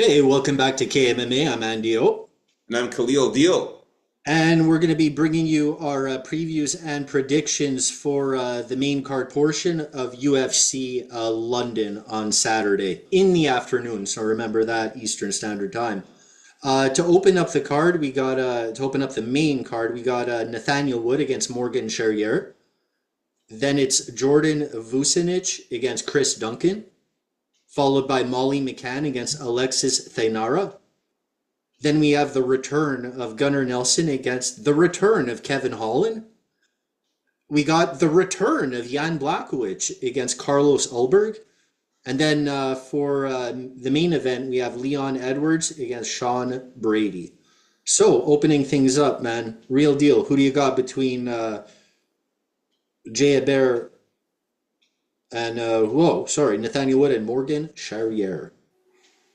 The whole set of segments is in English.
Hey, welcome back to KMMA. I'm Andy O. And I'm Khalil Deal. And we're going to be bringing you our previews and predictions for the main card portion of UFC London on Saturday in the afternoon. So remember that Eastern Standard Time. To open up the card, to open up the main card, we got Nathaniel Wood against Morgan Charrier. Then it's Jordan Vucinic against Chris Duncan, followed by Molly McCann against Alexis Thainara. Then we have the return of Gunnar Nelson against the return of Kevin Holland. We got the return of Jan Blachowicz against Carlos Ulberg. And then for the main event, we have Leon Edwards against Sean Brady. So, opening things up, man. Real deal. Who do you got between Jay Hebert and, Nathaniel Wood and Morgan Charrier?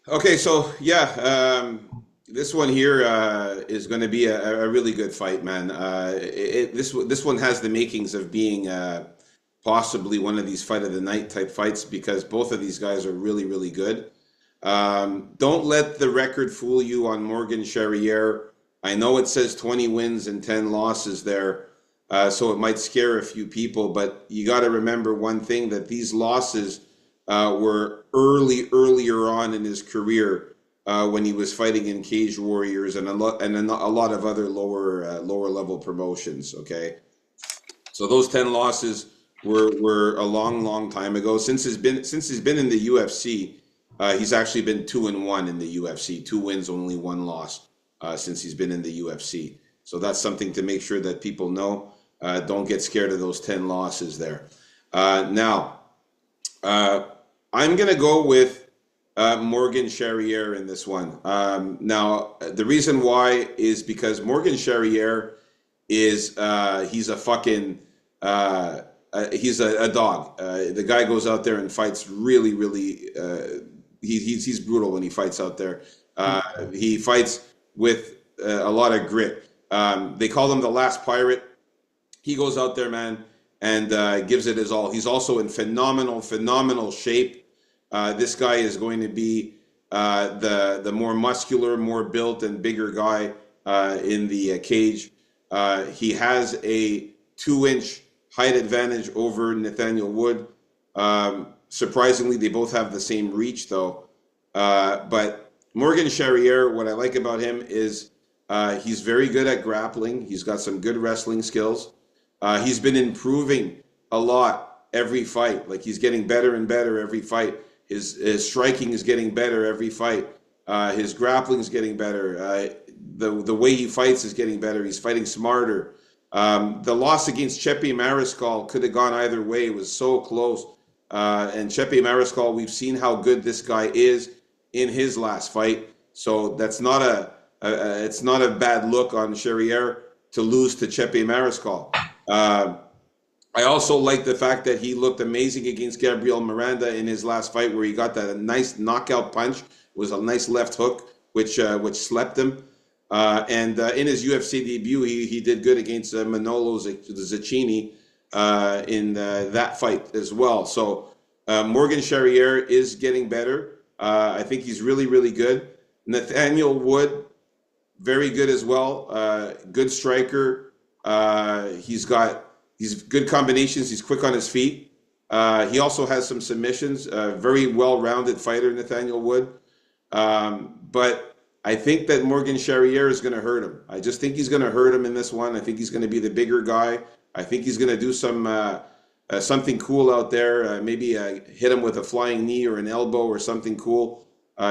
Okay, so yeah, this one here is going to be a really good fight, man. This one has the makings of being possibly one of these fight of the night type fights because both of these guys are really, really good. Don't let the record fool you on Morgan Charrier. I know it says 20 wins and 10 losses there, so it might scare a few people, but you got to remember one thing, that these losses were earlier on in his career when he was fighting in Cage Warriors and a lot of other lower level promotions. Okay, so those 10 losses were a long time ago. Since he's been in the UFC, he's actually been 2-1 in the UFC, 2 wins, only 1 loss since he's been in the UFC. So that's something to make sure that people know. Don't get scared of those 10 losses there. Now, I'm going to go with Morgan Charrier in this one. Now, the reason why is because Morgan Charrier is he's a fucking he's a dog. The guy goes out there and fights really. He's brutal when he fights out there. He fights with a lot of grit. They call him the last pirate. He goes out there, man, and gives it his all. He's also in phenomenal shape. This guy is going to be the more muscular, more built, and bigger guy in the cage. He has a 2-inch height advantage over Nathaniel Wood. Surprisingly, they both have the same reach, though. But Morgan Charrier, what I like about him is he's very good at grappling. He's got some good wrestling skills. He's been improving a lot every fight. Like, he's getting better and better every fight. His striking is getting better every fight. His grappling is getting better. The way he fights is getting better. He's fighting smarter. The loss against Chepe Mariscal could have gone either way. It was so close. And Chepe Mariscal, we've seen how good this guy is in his last fight. So that's not it's not a bad look on Charrier to lose to Chepe Mariscal. I also like the fact that he looked amazing against Gabriel Miranda in his last fight, where he got that nice knockout punch. It was a nice left hook, which slept him. And in his UFC debut, he did good against Manolo Zaccini in that fight as well. So Morgan Charrier is getting better. I think he's really good. Nathaniel Wood, very good as well. Good striker. He's good combinations. He's quick on his feet. He also has some submissions. Very well-rounded fighter, Nathaniel Wood. But I think that Morgan Charrier is going to hurt him. I just think he's going to hurt him in this one. I think he's going to be the bigger guy. I think he's going to do something cool out there. Maybe hit him with a flying knee or an elbow or something cool.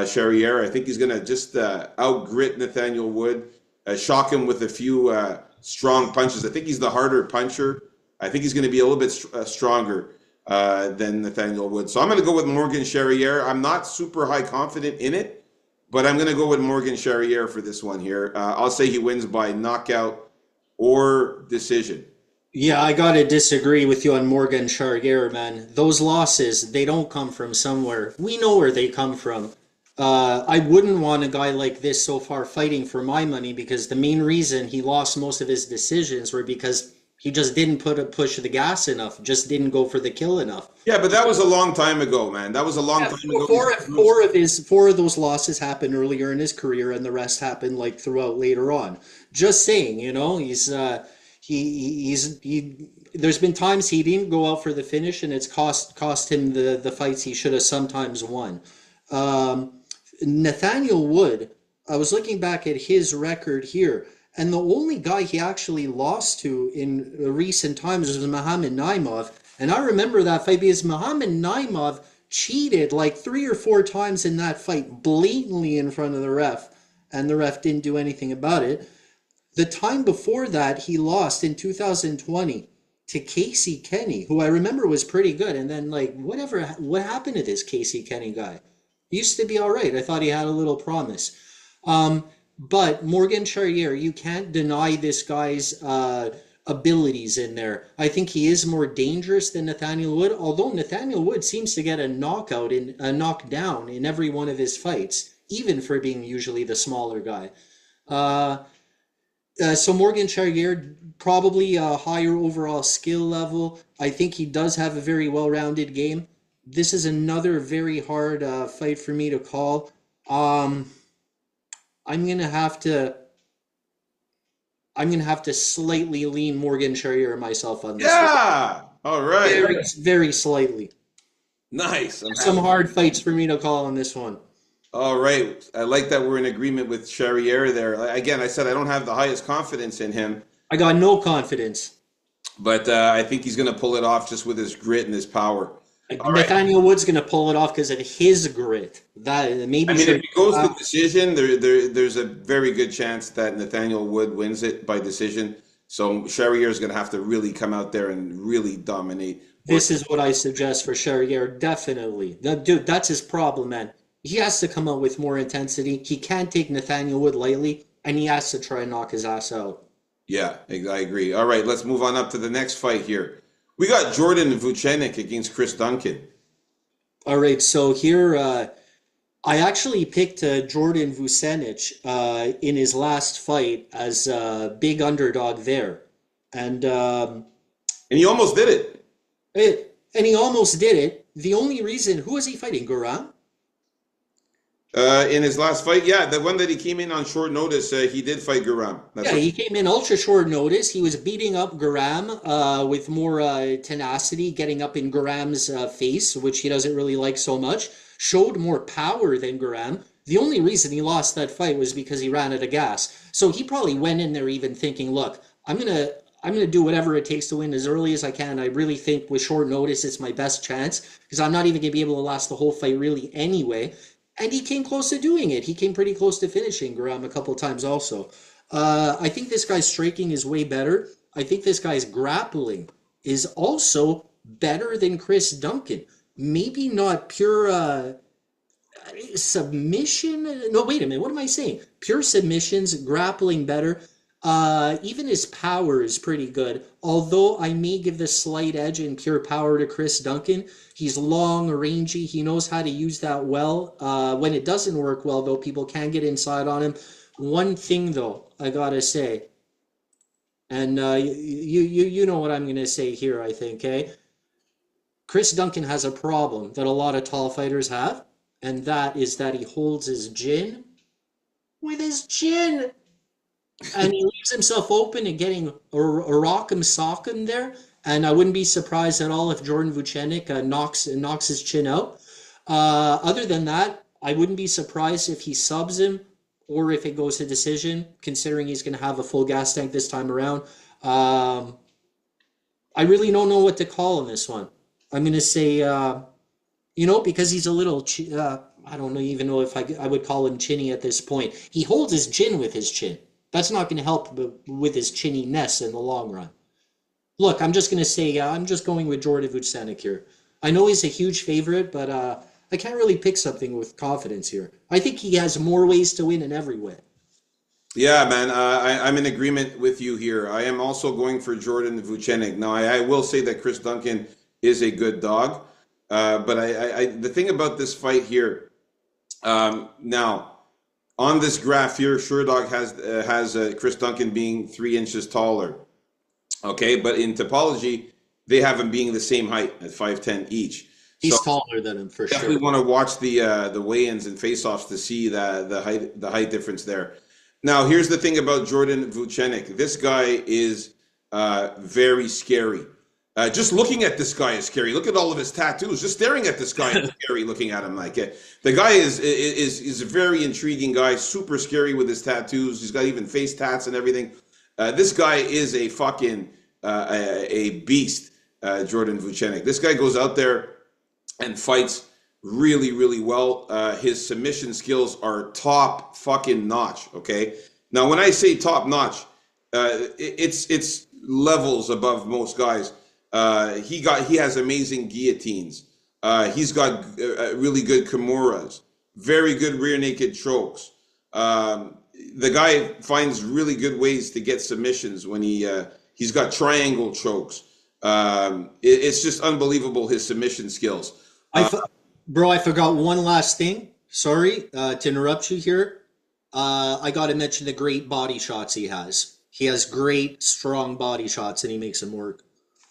Charrier, I think he's going to just out-grit Nathaniel Wood, shock him with a few strong punches. I think he's the harder puncher. I think he's going to be a little bit stronger than Nathaniel Wood. So I'm going to go with Morgan Charrier. I'm not super high confident in it, but I'm going to go with Morgan Charrier for this one here. I'll say he wins by knockout or decision. Yeah, I gotta disagree with you on Morgan Charrier, man. Those losses, they don't come from somewhere. We know where they come from. I wouldn't want a guy like this so far fighting for my money, because the main reason he lost most of his decisions were because He just didn't push the gas enough, just didn't go for the kill enough. Yeah, but that was a long time ago, man. That was a long Yeah, time ago. four of those losses happened earlier in his career, and the rest happened like throughout later on. Just saying, he. There's been times he didn't go out for the finish, and it's cost him the fights he should have sometimes won. Um, Nathaniel Wood, I was looking back at his record here, and the only guy he actually lost to in recent times was Muhammad Naimov. And I remember that fight because Muhammad Naimov cheated like 3 or 4 times in that fight, blatantly in front of the ref, and the ref didn't do anything about it. The time before that, he lost in 2020 to Casey Kenny, who I remember was pretty good. And then, like, what happened to this Casey Kenny guy? He used to be all right. I thought he had a little promise. But Morgan Charrier, you can't deny this guy's abilities in there. I think he is more dangerous than Nathaniel Wood, although Nathaniel Wood seems to get a knockdown in every one of his fights, even for being usually the smaller guy. Uh, so Morgan Charrier, probably a higher overall skill level. I think he does have a very well-rounded game. This is another very hard fight for me to call. Um, I'm gonna have to I'm gonna have to slightly lean Morgan Charrier myself on this one. Yeah. All right. Very slightly. Nice. Some hard fights for me to call on this one. All right. I like that we're in agreement with Charrier there. Again, I said I don't have the highest confidence in him, I got no confidence. but I think he's going to pull it off just with his grit and his power. All right. Nathaniel Wood's gonna pull it off because of his grit. That maybe I mean, if he goes uh, to decision, there's a very good chance that Nathaniel Wood wins it by decision. So Charrier is going to have to really come out there and really dominate. this is what I suggest for Charrier. Definitely, dude, that's his problem, man. He has to come out with more intensity. He can't take Nathaniel Wood lightly, and he has to try and knock his ass out. Yeah, I agree. All right, let's move on up to the next fight here. We got Jordan Vucenic against Chris Duncan. All right, so here I actually picked Jordan Vucenic in his last fight as a big underdog there, and And he almost did it. and he almost did it. The only reason, who was he fighting? Guram? In his last fight, yeah, the one that he came in on short notice, he did fight Guram. That's Yeah, right. he came in ultra short notice. He was beating up Guram with more tenacity, getting up in Guram's face, which he doesn't really like so much. Showed more power than Guram. The only reason he lost that fight was because he ran out of gas. So he probably went in there even thinking, "Look, I'm gonna do whatever it takes to win as early as I can. I really think with short notice it's my best chance because I'm not even gonna be able to last the whole fight really anyway." And he came close to doing it. He came pretty close to finishing Guram a couple of times also. I think this guy's striking is way better. I think this guy's grappling is also better than Chris Duncan. Maybe not pure submission. No, wait a minute. What am I saying? Pure submissions, grappling better. Even his power is pretty good. Although I may give the slight edge in pure power to Chris Duncan. He's long, rangy. He knows how to use that well. When it doesn't work well, though, people can get inside on him. One thing, though, I gotta say, and you know what I'm gonna say here, I think, eh? Chris Duncan has a problem that a lot of tall fighters have, and that is that he holds his chin with his chin. And he leaves himself open and getting a rock'em sock'em there. And I wouldn't be surprised at all if Jordan Vucenic knocks his chin out. Other than that, I wouldn't be surprised if he subs him or if it goes to decision, considering he's going to have a full gas tank this time around. I really don't know what to call in this one. I'm going to say, because he's a little, I don't even know if I would call him chinny at this point. He holds his chin with his chin. That's not going to help with his chinniness in the long run. Look, I'm just going to say, I'm just going with Jordan Vucenic here. I know he's a huge favorite, but I can't really pick something with confidence here. I think he has more ways to win in every way. Yeah, man, I'm in agreement with you here. I am also going for Jordan Vucenic. Now, I will say that Chris Duncan is a good dog, but the thing about this fight here, now, on this graph here, Sherdog has Chris Duncan being 3 inches taller. Okay, but in topology, they have them being the same height at 5'10" each. So He's taller than him for definitely sure. want to watch the weigh-ins and face-offs to see the height difference there. Now, here's the thing about Jordan Vucenic. This guy is very scary. Just looking at this guy is scary. Look at all of his tattoos. Just staring at this guy is scary. Looking at him like it. The guy is a very intriguing guy. Super scary with his tattoos. He's got even face tats and everything. This guy is a fucking a beast. Jordan Vucenic. This guy goes out there and fights really, really well. His submission skills are top fucking notch. Okay. Now, when I say top notch, it's levels above most guys. He has amazing guillotines. He's got really good kimuras, very good rear naked chokes. The guy finds really good ways to get submissions when he's got triangle chokes. It's just unbelievable, his submission skills. Bro, I forgot one last thing. Sorry to interrupt you here. I got to mention the great body shots he has. He has great, strong body shots, and he makes them work.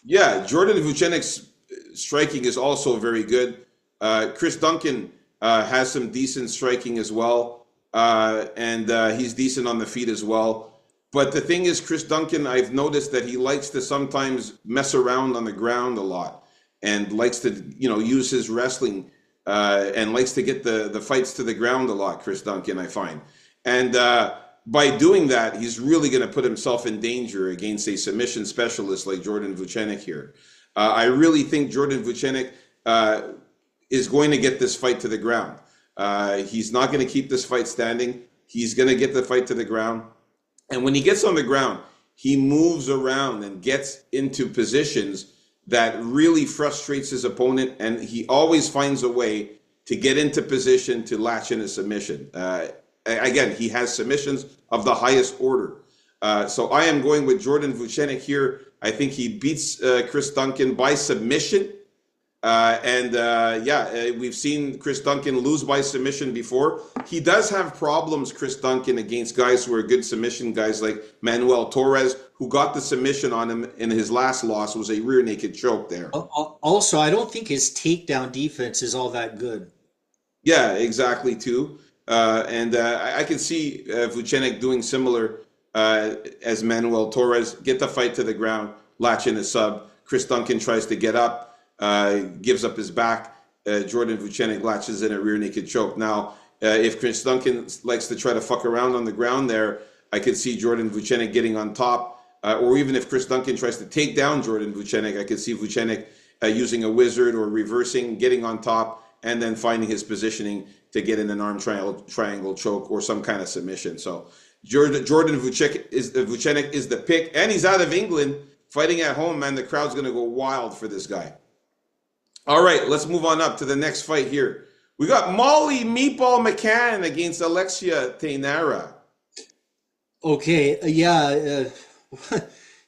Yeah, Jordan Vucenic's striking is also very good. Chris Duncan has some decent striking as well, and he's decent on the feet as well. But the thing is, Chris Duncan, I've noticed that he likes to sometimes mess around on the ground a lot, and likes to use his wrestling, and likes to get the fights to the ground a lot. Chris Duncan, I find, and by doing that, he's really going to put himself in danger against a submission specialist like Jordan Vucenic here. I really think Jordan Vucenic is going to get this fight to the ground. He's not going to keep this fight standing. He's going to get the fight to the ground. And when he gets on the ground, he moves around and gets into positions that really frustrates his opponent. And he always finds a way to get into position to latch in a submission. Again, he has submissions of the highest order. So I am going with Jordan Vucenic here. I think he beats Chris Duncan by submission. We've seen Chris Duncan lose by submission before. He does have problems, Chris Duncan, against guys who are good submission guys like Manuel Torres, who got the submission on him in his last loss, was a rear naked choke there. Also, I don't think his takedown defense is all that good. Yeah, exactly, too. I can see Vucenic doing similar as Manuel Torres, get the fight to the ground, latch in a sub. Chris Duncan tries to get up, gives up his back. Jordan Vucenic latches in a rear naked choke. Now, if Chris Duncan likes to try to fuck around on the ground there, I could see Jordan Vucenic getting on top. Or even if Chris Duncan tries to take down Jordan Vucenic, I could see Vucenic using a wizard or reversing, getting on top, and then finding his positioning to get in an arm triangle choke or some kind of submission. So Jordan Vucenic is the pick, and he's out of England, fighting at home, man. The crowd's going to go wild for this guy. All right, let's move on up to the next fight here. We got Molly Meatball McCann against Alexia Tainara. Okay, yeah.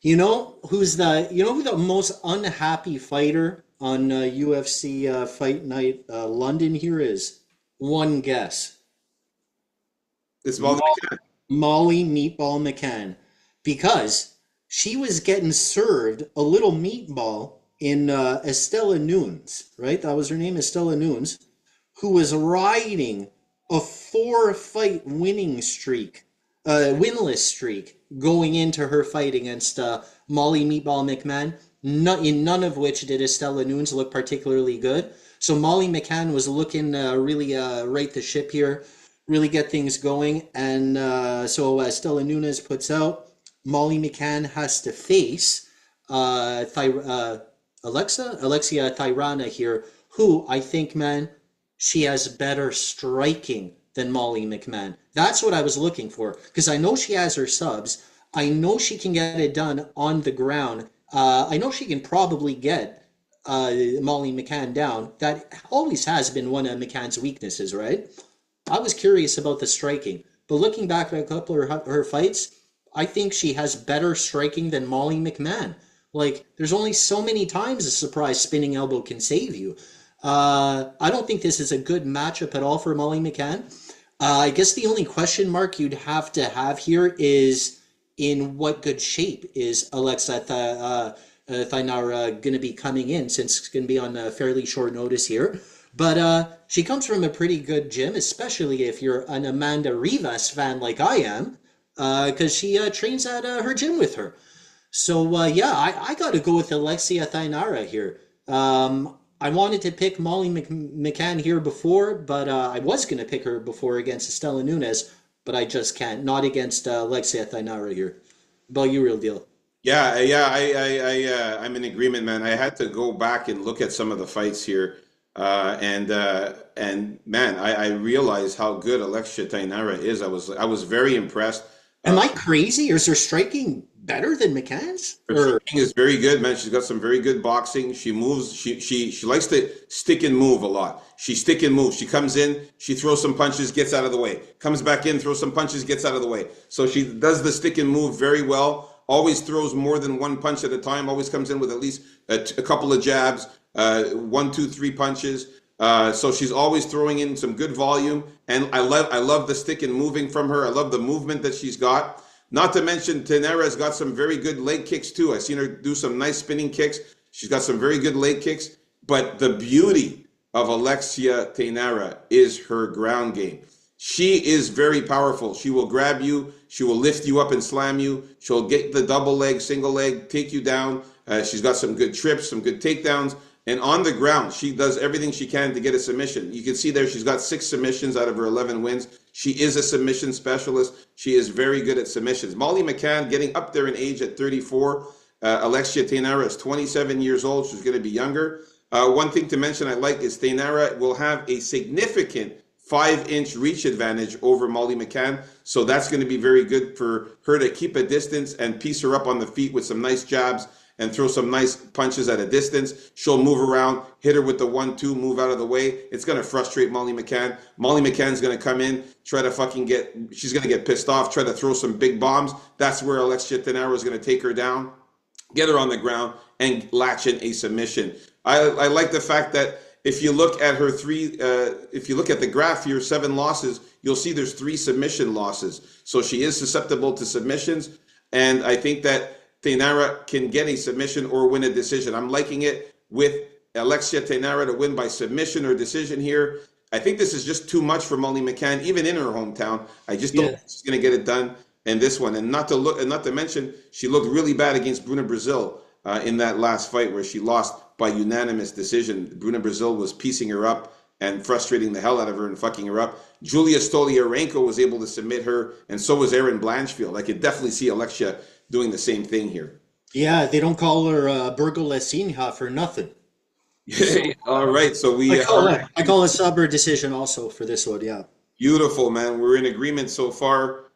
Who the most unhappy fighter on UFC Fight Night London here is? One guess. It's Molly McCann. Molly Meatball McCann. Because she was getting served a little meatball in Estella Nunes, right? That was her name, Estella Nunes, who was riding a 4-fight winless streak going into her fight against Molly Meatball McMahon. In none of which did Estella Nunes look particularly good. So Molly McCann was looking really right the ship here, really get things going. And so Estella Nunes puts out, Molly McCann has to face Alexia Tainara here, who I think, man, she has better striking than Molly McMahon. That's what I was looking for, because I know she has her subs. I know she can get it done on the ground. I know she can probably get Molly McCann down. That always has been one of McCann's weaknesses, right? I was curious about the striking, but looking back at a couple of her fights, I think she has better striking than Molly McMahon. Like, there's only so many times a surprise spinning elbow can save you. I don't think this is a good matchup at all for Molly McCann. I guess the only question mark you'd have to have here is in what good shape is Thainara going to be coming in, since it's going to be on a fairly short notice here. But she comes from a pretty good gym, especially if you're an Amanda Rivas fan like I am, because she trains at her gym with her. So yeah, I got to go with Alexia Thainara here. I wanted to pick Molly McCann here before, but I was going to pick her before against Estela Nunes, but I just can't. Not against Alexia Thainara here. About you, real deal. Yeah, I'm in agreement, man. I had to go back and look at some of the fights here, and man, I realized how good Alexia Tainara is. I was very impressed. Am I crazy, or is her striking better than McCann's? Her Or striking is very good, man. She's got some very good boxing. She moves. She likes to stick and move a lot. She stick and move. She comes in, she throws some punches, gets out of the way. Comes back in, throws some punches, gets out of the way. So she does the stick and move very well. Always throws more than one punch at a time. Always comes in with at least a couple of jabs, one, two, three punches. So she's always throwing in some good volume, and I love the stick and moving from her. I love the movement that she's got. Not to mention, Tenera's got some very good leg kicks too. I've seen her do some nice spinning kicks. She's got some very good leg kicks. But the beauty of Alexia Tenera is her ground game. She is very powerful. She will grab you. She will lift you up and slam you. She'll get the double leg, single leg, take you down. She's got some good trips, some good takedowns. And on the ground, she does everything she can to get a submission. You can see there she's got 6 submissions out of her 11 wins. She is a submission specialist. She is very good at submissions. Molly McCann getting up there in age at 34. Alexia Tainara is 27 years old. She's going to be younger. One thing to mention I like is Tainara will have a significant 5-inch reach advantage over Molly McCann. So that's going to be very good for her to keep a distance and piece her up on the feet with some nice jabs and throw some nice punches at a distance. She'll move around, hit her with the 1-2, move out of the way. It's going to frustrate Molly McCann. Molly McCann's going to come in, try to she's going to get pissed off, try to throw some big bombs. That's where Alexia Tenara is going to take her down, get her on the ground, and latch in a submission. I like the fact that if you look at her if you look at the graph here, 7 losses, you'll see there's 3 submission losses. So she is susceptible to submissions, and I think that Tainara can get a submission or win a decision. I'm liking it with Alexia Tainara to win by submission or decision here. I think this is just too much for Molly McCann, even in her hometown. I just don't think she's going to get it done in this one. And not to mention, she looked really bad against Bruna Brazil in that last fight where she lost by unanimous decision. Bruna Brazil was piecing her up and frustrating the hell out of her and fucking her up. Julia Stoliarenko was able to submit her, and so was Erin Blanchfield. I could definitely see Alexia doing the same thing here. yeah, they don't call her Burgolesinha for nothing. All right, so I call a Saber decision also for this one. Yeah. beautiful, man. We're in agreement so far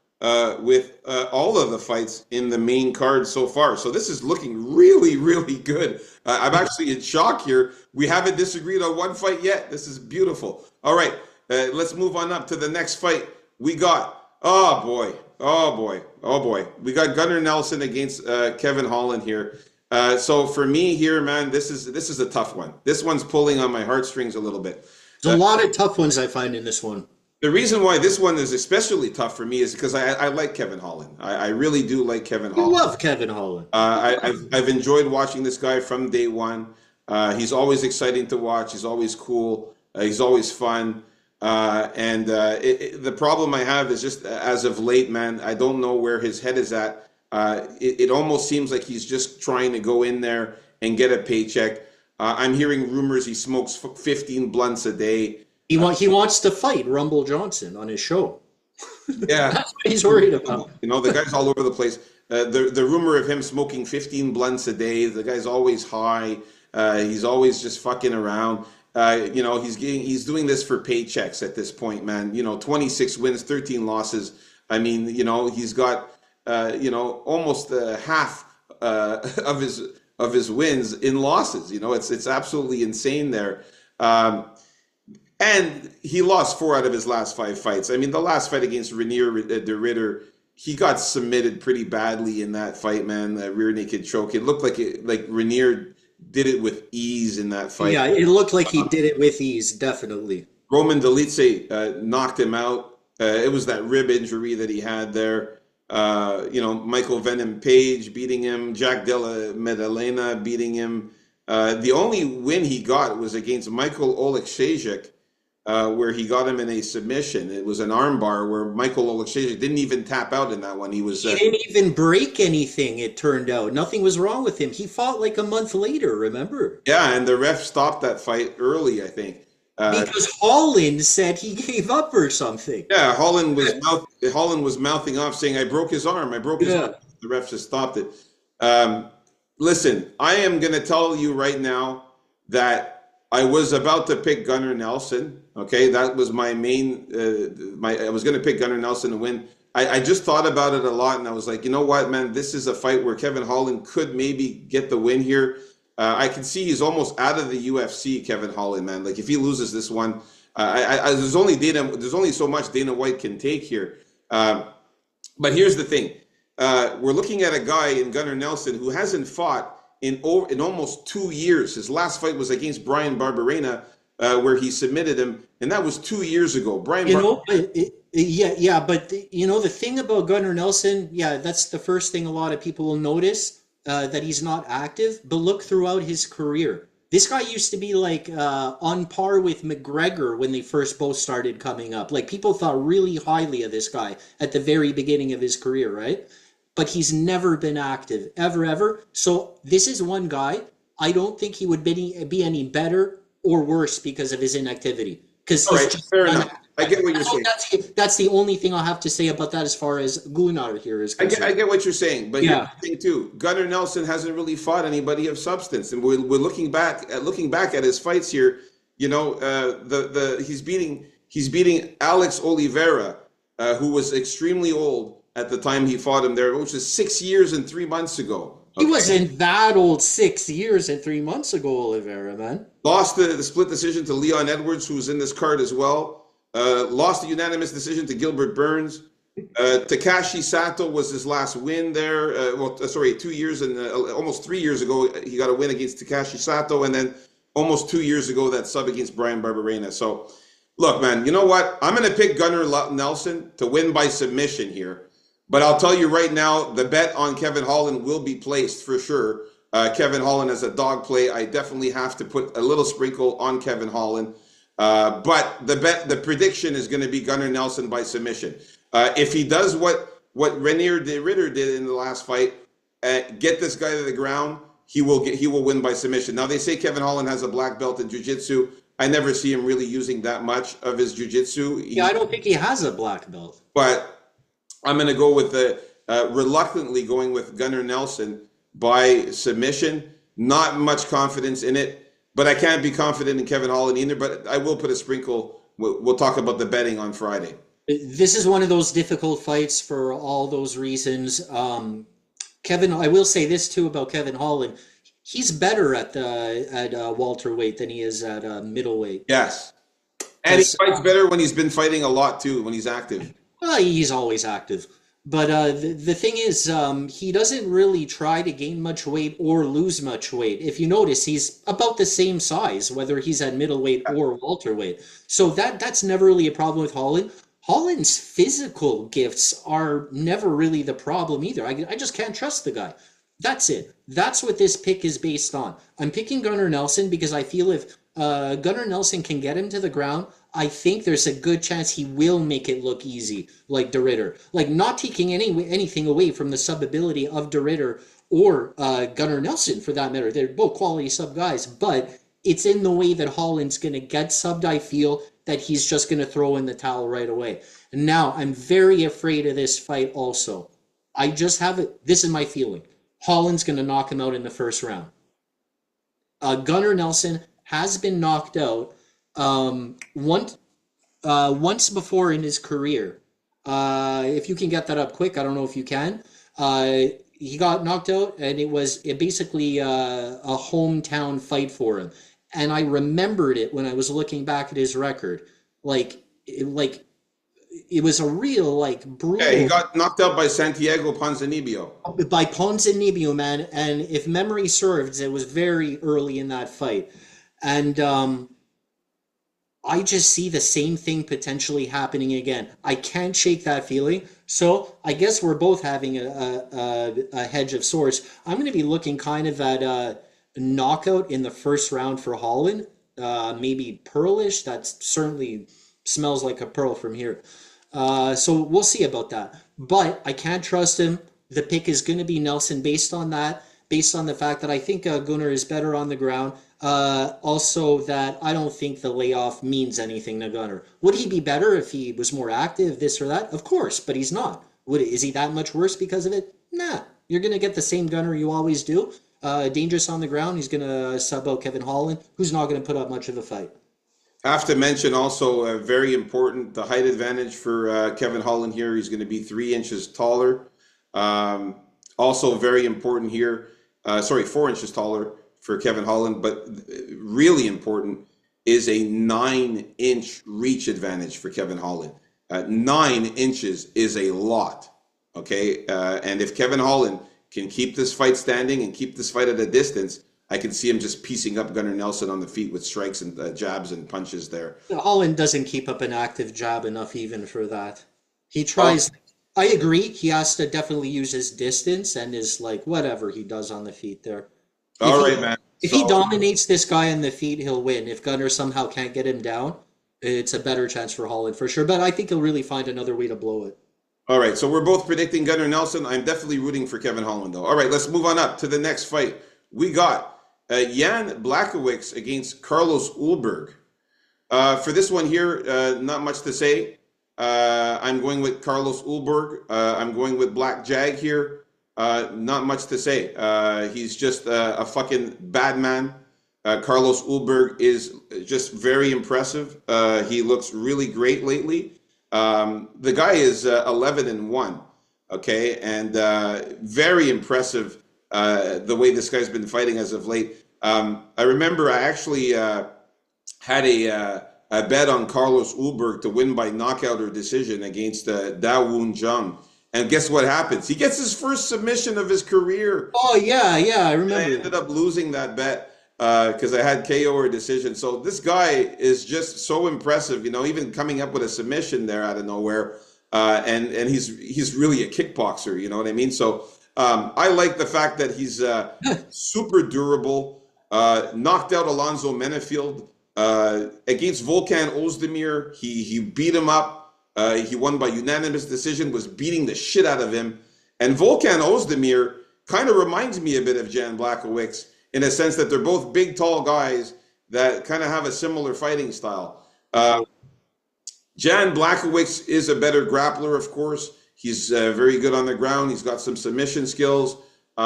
with all of the fights in the main card so far. So this is looking really, really good. I'm actually in shock here. We haven't disagreed on one fight yet. This is beautiful. All right, let's move on up to the next fight. We got, oh boy, oh boy, oh boy. We got Gunnar Nelson against Kevin Holland here. So for me here, man, this is a tough one. This one's pulling on my heartstrings a little bit. There's a lot of tough ones I find in this one. The reason why this one is especially tough for me is because I like Kevin Holland. I really do like Kevin You Holland. love Kevin Holland. I've enjoyed watching this guy from day one. He's always exciting to watch. He's always cool. He's always fun. The problem I have is just as of late, man, I don't know where his head is at. It almost seems like he's just trying to go in there and get a paycheck. I'm hearing rumors he smokes 15 blunts a day. He wants to fight Rumble Johnson on his show. Yeah, That's what he's worried about. you know, the guy's all over the place. The rumor of him smoking 15 blunts a day. The guy's always high. He's always just fucking around. You know, he's doing this for paychecks at this point, man. You know, 26 wins, 13 losses. I mean, you know, he's got you know, almost half of his wins in losses. You know, it's absolutely insane there. And he lost 4 out of his last 5 fights. I mean, the last fight against Renier de Ridder, he got submitted pretty badly in that fight, man. That rear naked choke. It looked like Renier did it with ease in that fight. Yeah, it looked like he did it with ease, definitely. Roman Dolidze knocked him out. It was that rib injury that he had there. Michael Venom Page beating him, Jack Della Maddalena beating him. The only win he got was against Michael Oleksiejczuk, where he got him in a submission. It was an armbar where Michael Oleksiejczuk didn't even tap out in that one. He was He didn't even break anything, it turned out. Nothing was wrong with him. He fought like a month later, remember? yeah, and the ref stopped that fight early, I think. Because Holland said he gave up or something. Yeah, Holland was mouthing off saying, "I broke his arm. I broke his arm." The ref just stopped it. Listen, I am going to tell you right now that I was about to pick Gunnar Nelson. Okay, that was my main. I was going to pick Gunnar Nelson to win. I just thought about it a lot, and I was like, you know what, man, this is a fight where Kevin Holland could maybe get the win here. I can see he's almost out of the UFC, Kevin Holland, man. Like if he loses this one, there's only so much Dana White can take here. But here's the thing: we're looking at a guy in Gunnar Nelson who hasn't fought in almost 2 years. His last fight was against Brian Barberena, where he submitted him, and that was 2 years ago. But the thing about Gunnar Nelson, that's the first thing a lot of people will notice. That he's not active, but look throughout his career. This guy used to be like on par with McGregor when they first both started coming up. Like people thought really highly of this guy at the very beginning of his career, right? But he's never been active, ever. So this is one guy, I don't think he would be any better or worse because of his inactivity. Because all right, fair enough. I get what you're saying. That's the only thing I'll have to say about that as far as Gunnar here is concerned. I get what you're saying, but here's the thing too. Gunnar Nelson hasn't really fought anybody of substance, and we're looking back at his fights here. You know, he's beating Alex Oliveira, who was extremely old at the time he fought him there, which was 6 years and 3 months ago. Okay. He wasn't that old 6 years and 3 months ago, Oliveira, man. Lost the split decision to Leon Edwards, who's in this card as well. Lost the unanimous decision to Gilbert Burns. Takashi Sato was his last win there. 2 years and almost 3 years ago, he got a win against Takashi Sato, and then almost 2 years ago, that sub against Brian Barberena. So, look, man, you know what? I'm going to pick Gunnar Nelson to win by submission here. But I'll tell you right now, the bet on Kevin Holland will be placed for sure. Kevin Holland as a dog play. I definitely have to put a little sprinkle on Kevin Holland. But the prediction is going to be Gunnar Nelson by submission. If he does what Reinier de Ridder did in the last fight, get this guy to the ground, he will win by submission. Now they say Kevin Holland has a black belt in jiu-jitsu. I never see him really using that much of his jiu-jitsu. I don't think he has a black belt. But I'm going to go with reluctantly going with Gunnar Nelson by submission. Not much confidence in it. But I can't be confident in Kevin Holland either, but I will put a sprinkle. We'll talk about the betting on Friday. This is one of those difficult fights for all those reasons. Kevin, I will say this too about Kevin Holland. He's better at welterweight than he is at middleweight. Yes. And he fights better when he's been fighting a lot too, when he's active. Well, he's always active. But the thing is, he doesn't really try to gain much weight or lose much weight. If you notice, he's about the same size, whether he's at middleweight or welterweight. So that's never really a problem with Holland. Holland's physical gifts are never really the problem either. I just can't trust the guy. That's it. That's what this pick is based on. I'm picking Gunnar Nelson because I feel if Gunnar Nelson can get him to the ground, I think there's a good chance he will make it look easy, like de Ridder. Like, not taking anything away from the sub ability of de Ridder or Gunnar Nelson, for that matter. They're both quality sub guys, but it's in the way that Holland's going to get subbed, I feel, that he's just going to throw in the towel right away. And now, I'm very afraid of this fight also. I just have it. This is my feeling. Holland's going to knock him out in the first round. Gunnar Nelson has been knocked out once before in his career. If you can get that up quick, I don't know if you can. He got knocked out, and it was basically a hometown fight for him. And I remembered it when I was looking back at his record. It was a real, brutal... Yeah, he got knocked out by Santiago Ponzinibbio. By Ponzinibbio, man. And if memory serves, it was very early in that fight. And I just see the same thing potentially happening again. I can't shake that feeling. So I guess we're both having a hedge of sorts. I'm going to be looking kind of at a knockout in the first round for Holland. Maybe pearlish. That certainly smells like a pearl from here. So we'll see about that. But I can't trust him. The pick is going to be Nelson based on that, based on the fact that I think Gunnar is better on the ground. Also, that I don't think the layoff means anything to Gunnar. Would he be better if he was more active, this or that? Of course, but he's not. Is he that much worse because of it? Nah. You're going to get the same Gunnar you always do. Dangerous on the ground. He's going to sub out Kevin Holland, who's not going to put up much of a fight. I have to mention also very important the height advantage for Kevin Holland here. He's going to be 3 inches taller. Also very important here. 4 inches taller for Kevin Holland, but really important is a 9-inch reach advantage for Kevin Holland. 9 inches is a lot. Okay, and if Kevin Holland can keep this fight standing and keep this fight at a distance, I can see him just piecing up Gunnar Nelson on the feet with strikes and jabs and punches there. Holland doesn't keep up an active jab enough even for that. He tries. I agree. He has to definitely use his distance and his like whatever he does on the feet there. All right, man. If he dominates this guy on the feet, he'll win. If Gunnar somehow can't get him down, it's a better chance for Holland for sure. But I think he'll really find another way to blow it. All right, so we're both predicting Gunnar Nelson. I'm definitely rooting for Kevin Holland, though. All right, let's move on up to the next fight. We got Jan Blachowicz against Carlos Ulberg. For this one here, not much to say. I'm going with Carlos Ulberg. I'm going with Black Jag here. Not much to say. He's just a fucking bad man. Carlos Ulberg is just very impressive. He looks really great lately. The guy is 11-1, okay, and very impressive the way this guy's been fighting as of late. I remember I actually had a bet on Carlos Ulberg to win by knockout or decision against Da Woon Jung. And guess what happens? He gets his first submission of his career. Oh, yeah, I remember. I ended up losing that bet because I had KO or decision. So this guy is just so impressive, you know, even coming up with a submission there out of nowhere. And he's really a kickboxer, you know what I mean? So I like the fact that he's super durable, knocked out Alonzo Menefield against Volkan Ozdemir. He beat him up. He won by unanimous decision, was beating the shit out of him. And Volkan Ozdemir kind of reminds me a bit of Jan Blachowicz in a sense that they're both big, tall guys that kind of have a similar fighting style. Jan Blachowicz is a better grappler, of course. He's very good on the ground. He's got some submission skills. You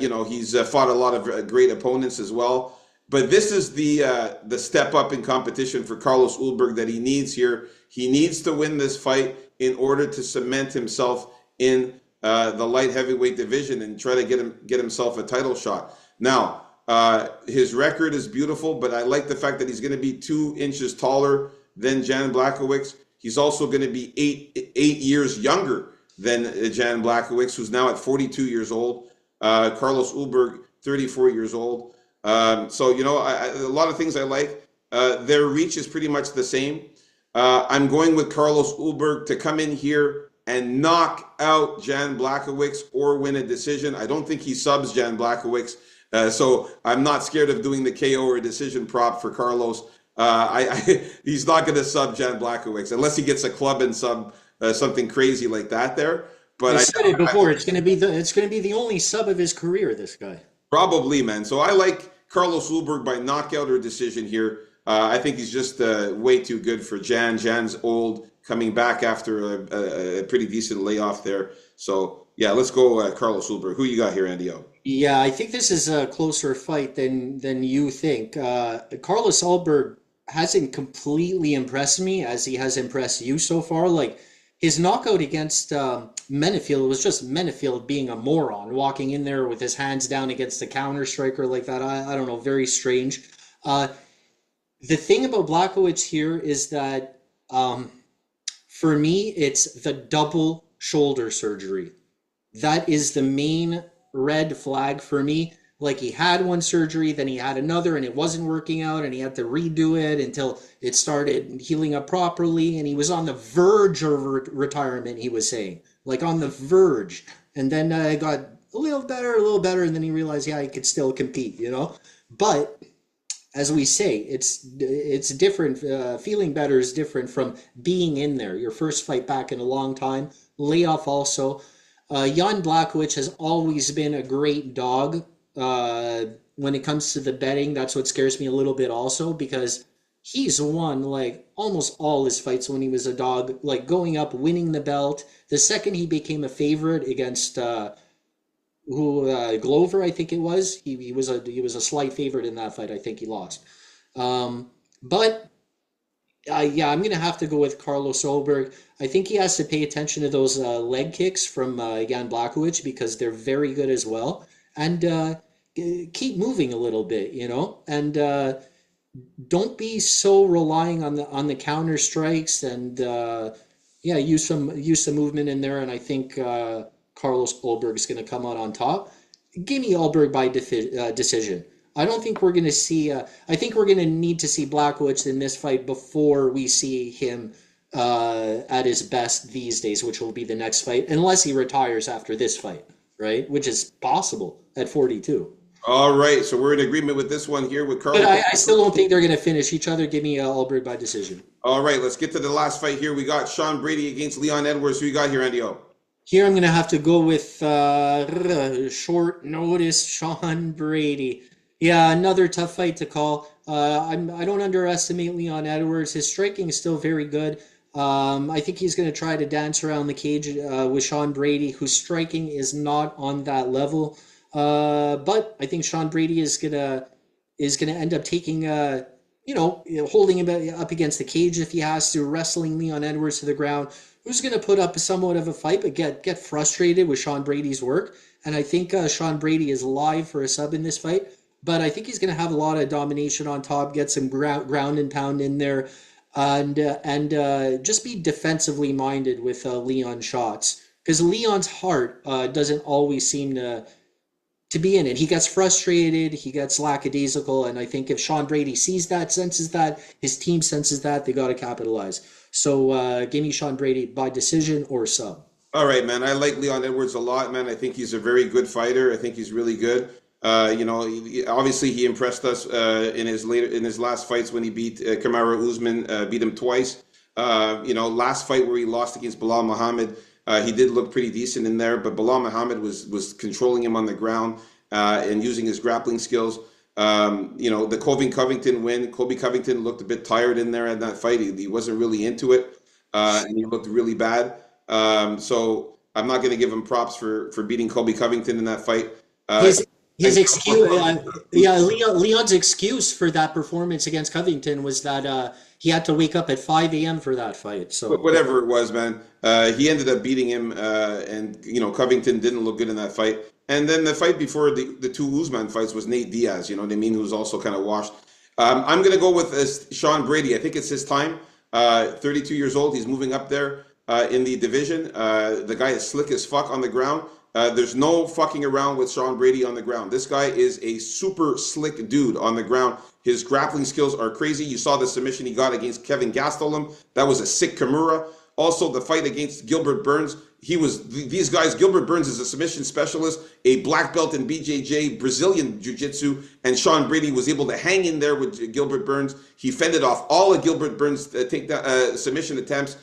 know, he's fought a lot of great opponents as well. But this is the step up in competition for Carlos Ulberg that he needs here. He needs to win this fight in order to cement himself in the light heavyweight division and try to get himself a title shot. Now, his record is beautiful, but I like the fact that he's going to be 2 inches taller than Jan Blachowicz. He's also going to be eight years younger than Jan Blachowicz, who's now at 42 years old. Carlos Ulberg, 34 years old. So, you know, a lot of things I like. Their reach is pretty much the same. I'm going with Carlos Ulberg to come in here and knock out Jan Blachowicz or win a decision. I don't think he subs Jan Blachowicz. So I'm not scared of doing the KO or decision prop for Carlos. He's not going to sub Jan Blachowicz unless he gets a club and sub something crazy like that there. But I said it before. It's going to be the only sub of his career. This guy. Probably, man. So I like Carlos Ulberg by knockout or decision here. I think he's just way too good for Jan. Jan's old, coming back after a pretty decent layoff there. So, yeah, let's go Carlos Ulberg. Who you got here, Andy O? Yeah, I think this is a closer fight than you think. Carlos Ulberg hasn't completely impressed me as he has impressed you so far. Like, his knockout against Menefield was just Menefield being a moron, walking in there with his hands down against the counter striker like that. I don't know, very strange. The thing about Blachowicz here is that for me, it's the double shoulder surgery. That is the main red flag for me. Like he had one surgery, then he had another, and it wasn't working out, and he had to redo it until it started healing up properly. And he was on the verge of retirement, he was saying, like on the verge. And then it got a little better, and then he realized, yeah, he could still compete, you know? But as we say, it's different. Feeling better is different from being in there. Your first fight back in a long time. Layoff also. Jan Blachowicz has always been a great dog. When it comes to the betting, that's what scares me a little bit also because he's won like almost all his fights when he was a dog, like going up, winning the belt. The second he became a favorite against Glover, I think it was. He was a slight favorite in that fight. I think he lost. But yeah, I'm gonna have to go with Carlos Solberg. I think he has to pay attention to those leg kicks from Jan Blachowicz because they're very good as well, and keep moving a little bit, you know, and don't be so relying on the counter strikes, and yeah, use some movement in there, and I think Carlos Ulberg is going to come out on top. Give me Ulberg by decision. I don't think we're going to see. I think we're going to need to see Blachowicz in this fight before we see him at his best these days, which will be the next fight, unless he retires after this fight, right? Which is possible at 42. All right, so we're in agreement with this one here with Carlos. But I still don't think they're going to finish each other. Give me Ulberg by decision. All right, let's get to the last fight here. We got Sean Brady against Leon Edwards. Who you got here, Andy O? Here I'm going to have to go with short notice Sean Brady. Yeah, another tough fight to call. I don't underestimate Leon Edwards. His striking is still very good. I think he's going to try to dance around the cage with Sean Brady, whose striking is not on that level. But I think Sean Brady is gonna end up taking holding him up against the cage if he has to, wrestling Leon Edwards to the ground. Who's gonna put up somewhat of a fight, but get frustrated with Sean Brady's work. And I think Sean Brady is live for a sub in this fight. But I think he's gonna have a lot of domination on top, get some ground and pound in there, and just be defensively minded with Leon's shots, because Leon's heart doesn't always seem to be in it. He gets frustrated, he gets lackadaisical, and I think if Sean Brady sees that, senses that, his team senses that, they got to capitalize. So give me Sean Brady by decision or sub. All right, man. I like Leon Edwards a lot, man. I think he's a very good fighter. I think he's really good. Obviously he impressed us in his last fights when he beat Kamaru Usman, beat him twice. Last fight where he lost against Bilal Muhammad, he did look pretty decent in there, but Bilal Muhammad was controlling him on the ground and using his grappling skills. The Colby Covington win, Colby Covington looked a bit tired in there at that fight. He wasn't really into it, and he looked really bad. So I'm not going to give him props for beating Colby Covington in that fight. His excuse, Leon's excuse for that performance against Covington was that he had to wake up at 5 a.m. for that fight. So whatever it was, man, he ended up beating him, and Covington didn't look good in that fight. And then the fight before the two Usman fights was Nate Diaz, you know what I mean, who was also kind of washed. I'm going to go with Sean Brady. I think it's his time. 32 years old, he's moving up there in the division. The guy is slick as fuck on the ground. There's no fucking around with Sean Brady on the ground. This guy is a super slick dude on the ground. His grappling skills are crazy. You saw the submission he got against Kevin Gastelum. That was a sick Kimura. Also, the fight against Gilbert Burns. These guys, Gilbert Burns is a submission specialist, a black belt in BJJ, Brazilian Jiu-Jitsu, and Sean Brady was able to hang in there with Gilbert Burns. He fended off all of Gilbert Burns' submission attempts.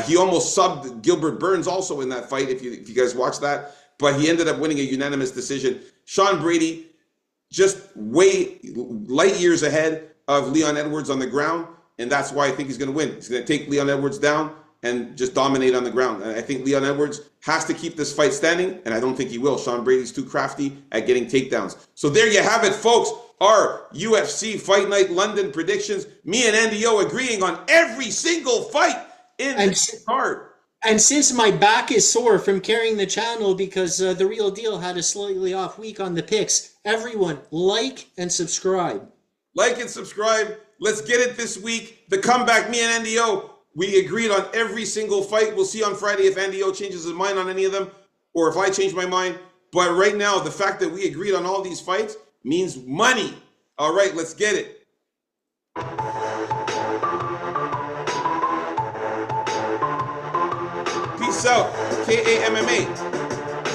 He almost subbed Gilbert Burns also in that fight, if you guys watched that. But he ended up winning a unanimous decision. Sean Brady, just light years ahead of Leon Edwards on the ground, and that's why I think he's going to win. He's going to take Leon Edwards down and just dominate on the ground. And I think Leon Edwards has to keep this fight standing, and I don't think he will. Sean Brady's too crafty at getting takedowns. So there you have it, folks. Our UFC Fight Night London predictions. Me and Andy O agreeing on every single fight in the card. And since my back is sore from carrying the channel because The Real Deal had a slightly off week on the picks, everyone like and subscribe. Like and subscribe. Let's get it this week. The comeback, me and Andy O, we agreed on every single fight. We'll see on Friday if Andy O changes his mind on any of them, or if I change my mind. But right now, the fact that we agreed on all these fights means money. All right, let's get it. Peace out. KAMMA.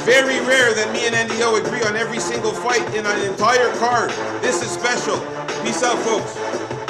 Very rare that me and NDO agree on every single fight in an entire card. This is special. Peace out, folks.